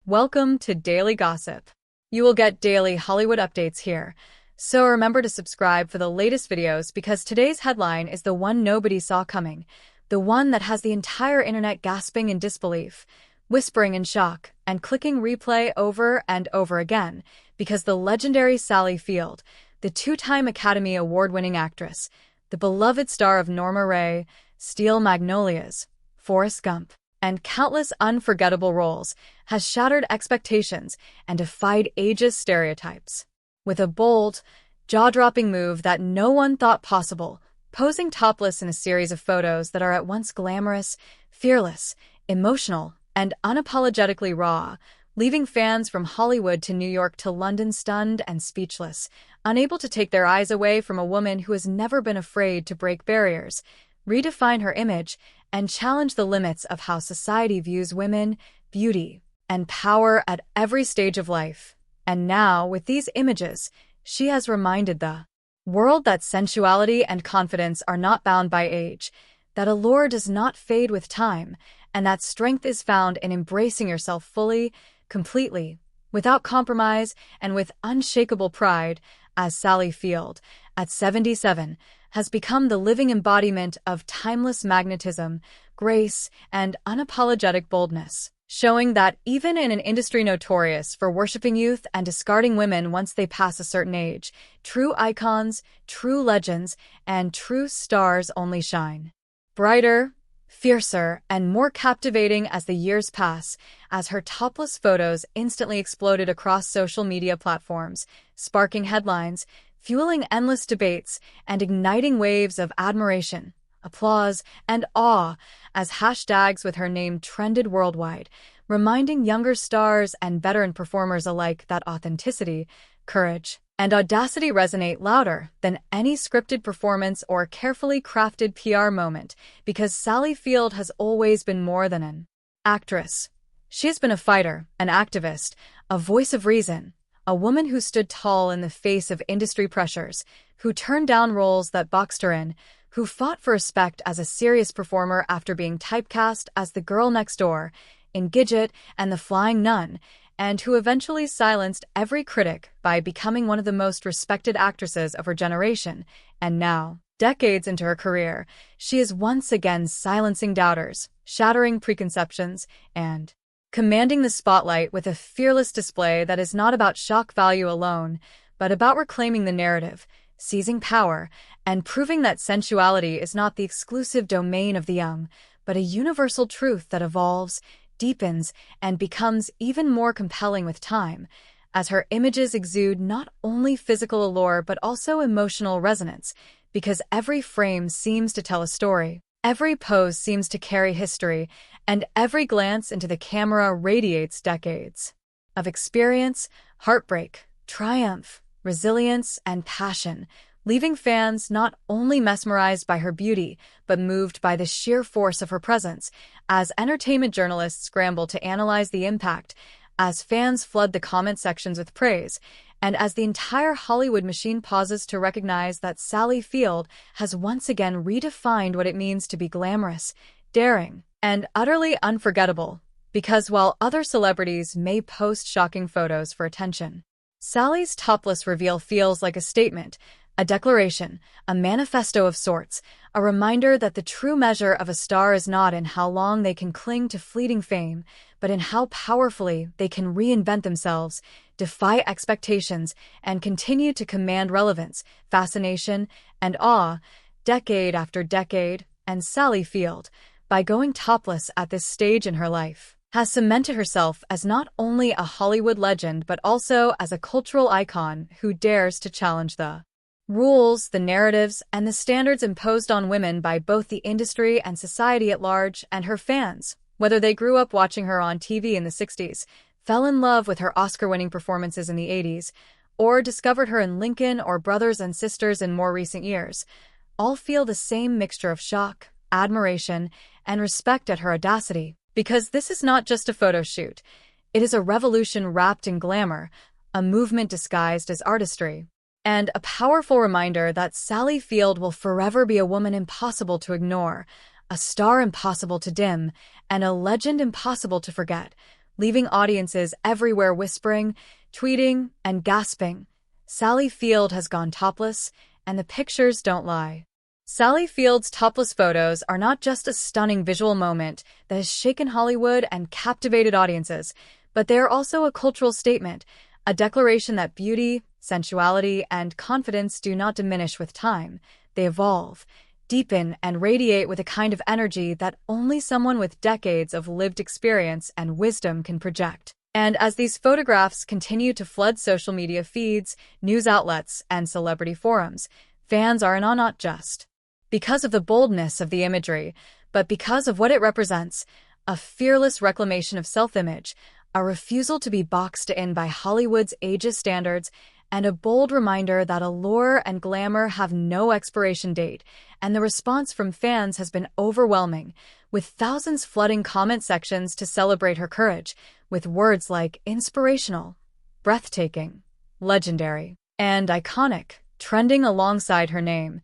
Welcome to Daily Gossip. You will get daily Hollywood updates here. So remember to subscribe for the latest videos because today's headline is the one nobody saw coming. The one that has the entire internet gasping in disbelief, whispering in shock, and clicking replay over and over again because the legendary Sally Field, the two-time Academy Award-winning actress, the beloved star of Norma Rae, Steel Magnolias, Forrest Gump, and countless unforgettable roles, has shattered expectations and defied ageist stereotypes. With a bold, jaw-dropping move that no one thought possible, posing topless in a series of photos that are at once glamorous, fearless, emotional, and unapologetically raw, leaving fans from Hollywood to New York to London stunned and speechless, unable to take their eyes away from a woman who has never been afraid to break barriers, redefine her image, and challenge the limits of how society views women, beauty, and power at every stage of life. And now, with these images, she has reminded the world that sensuality and confidence are not bound by age, that allure does not fade with time, and that strength is found in embracing yourself fully, completely, without compromise, and with unshakable pride, as Sally Field, at 77, has become the living embodiment of timeless magnetism, grace, and unapologetic boldness, showing that even in an industry notorious for worshiping youth and discarding women once they pass a certain age, true icons, true legends, and true stars only shine brighter, fiercer, and more captivating as the years pass, as her topless photos instantly exploded across social media platforms, sparking headlines, fueling endless debates, and igniting waves of admiration, applause, and awe as hashtags with her name trended worldwide, reminding younger stars and veteran performers alike that authenticity, courage, and audacity resonate louder than any scripted performance or carefully crafted PR moment, because Sally Field has always been more than an actress. She has been a fighter, an activist, a voice of reason, a woman who stood tall in the face of industry pressures, who turned down roles that boxed her in, who fought for respect as a serious performer after being typecast as the girl next door, in Gidget and the Flying Nun, and who eventually silenced every critic by becoming one of the most respected actresses of her generation. And now, decades into her career, she is once again silencing doubters, shattering preconceptions, and commanding the spotlight with a fearless display that is not about shock value alone, but about reclaiming the narrative, seizing power, and proving that sensuality is not the exclusive domain of the young, but a universal truth that evolves, deepens, and becomes even more compelling with time, as her images exude not only physical allure but also emotional resonance, because every frame seems to tell a story. Every pose seems to carry history, and every glance into the camera radiates decades of experience, heartbreak, triumph, resilience, and passion, leaving fans not only mesmerized by her beauty, but moved by the sheer force of her presence, as entertainment journalists scramble to analyze the impact, as fans flood the comment sections with praise, and as the entire Hollywood machine pauses to recognize that Sally Field has once again redefined what it means to be glamorous, daring, and utterly unforgettable, because while other celebrities may post shocking photos for attention, Sally's topless reveal feels like a statement, a declaration, a manifesto of sorts, a reminder that the true measure of a star is not in how long they can cling to fleeting fame, but in how powerfully they can reinvent themselves, defy expectations, and continue to command relevance, fascination, and awe, decade after decade. And Sally Field, by going topless at this stage in her life, has cemented herself as not only a Hollywood legend but also as a cultural icon who dares to challenge the rules, the narratives, and the standards imposed on women by both the industry and society at large. And her fans, whether they grew up watching her on TV in the 60s, fell in love with her Oscar-winning performances in the 80s, or discovered her in Lincoln or Brothers and Sisters in more recent years, all feel the same mixture of shock, admiration, and respect at her audacity. Because this is not just a photo shoot. It is a revolution wrapped in glamour, a movement disguised as artistry, and a powerful reminder that Sally Field will forever be a woman impossible to ignore, a star impossible to dim, and a legend impossible to forget, leaving audiences everywhere whispering, tweeting, and gasping. Sally Field has gone topless, and the pictures don't lie. Sally Field's topless photos are not just a stunning visual moment that has shaken Hollywood and captivated audiences, but they are also a cultural statement, a declaration that beauty, sensuality, and confidence do not diminish with time. They evolve, deepen, and radiate with a kind of energy that only someone with decades of lived experience and wisdom can project. And as these photographs continue to flood social media feeds, news outlets, and celebrity forums, fans are in awe not just because of the boldness of the imagery, but because of what it represents: a fearless reclamation of self-image, a refusal to be boxed in by Hollywood's ageist standards, and a bold reminder that allure and glamour have no expiration date. And the response from fans has been overwhelming, with thousands flooding comment sections to celebrate her courage, with words like inspirational, breathtaking, legendary, and iconic trending alongside her name,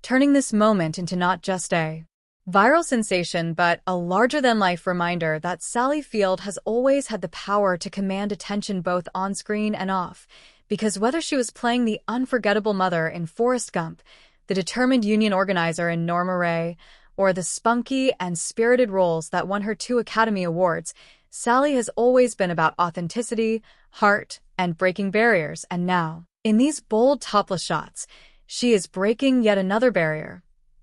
turning this moment into not just a viral sensation, but a larger-than-life reminder that Sally Field has always had the power to command attention both on-screen and off. Because whether she was playing the unforgettable mother in Forrest Gump, the determined union organizer in Norma Rae, or the spunky and spirited roles that won her 2 Academy Awards, Sally has always been about authenticity, heart, and breaking barriers. And now, in these bold topless shots, she is breaking yet another barrier,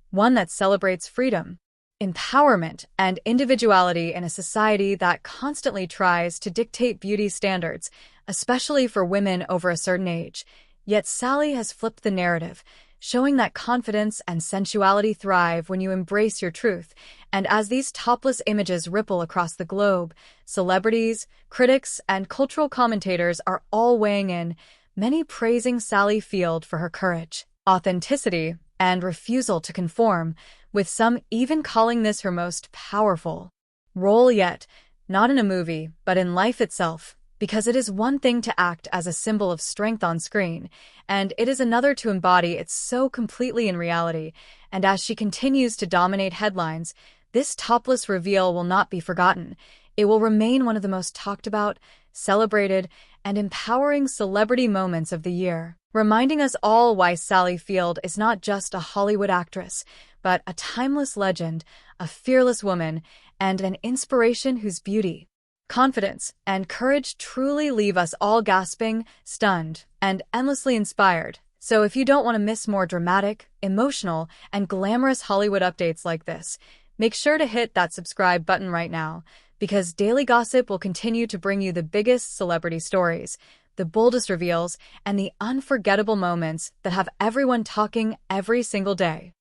one that celebrates freedom, empowerment, and individuality in a society that constantly tries to dictate beauty standards, especially for women over a certain age. Yet Sally has flipped the narrative, showing that confidence and sensuality thrive when you embrace your truth. And as these topless images ripple across the globe, celebrities, critics, and cultural commentators are all weighing in, many praising Sally Field for her courage, authenticity, and refusal to conform, with some even calling this her most powerful role yet, not in a movie, but in life itself. Because it is one thing to act as a symbol of strength on screen, and it is another to embody it so completely in reality. And as she continues to dominate headlines, this topless reveal will not be forgotten. It will remain one of the most talked about, celebrated, and empowering celebrity moments of the year, reminding us all why Sally Field is not just a Hollywood actress, but a timeless legend, a fearless woman, and an inspiration whose beauty, confidence, and courage truly leave us all gasping, stunned, and endlessly inspired. So if you don't want to miss more dramatic, emotional, and glamorous Hollywood updates like this, make sure to hit that subscribe button right now, because Daily Gossip will continue to bring you the biggest celebrity stories, the boldest reveals, and the unforgettable moments that have everyone talking every single day.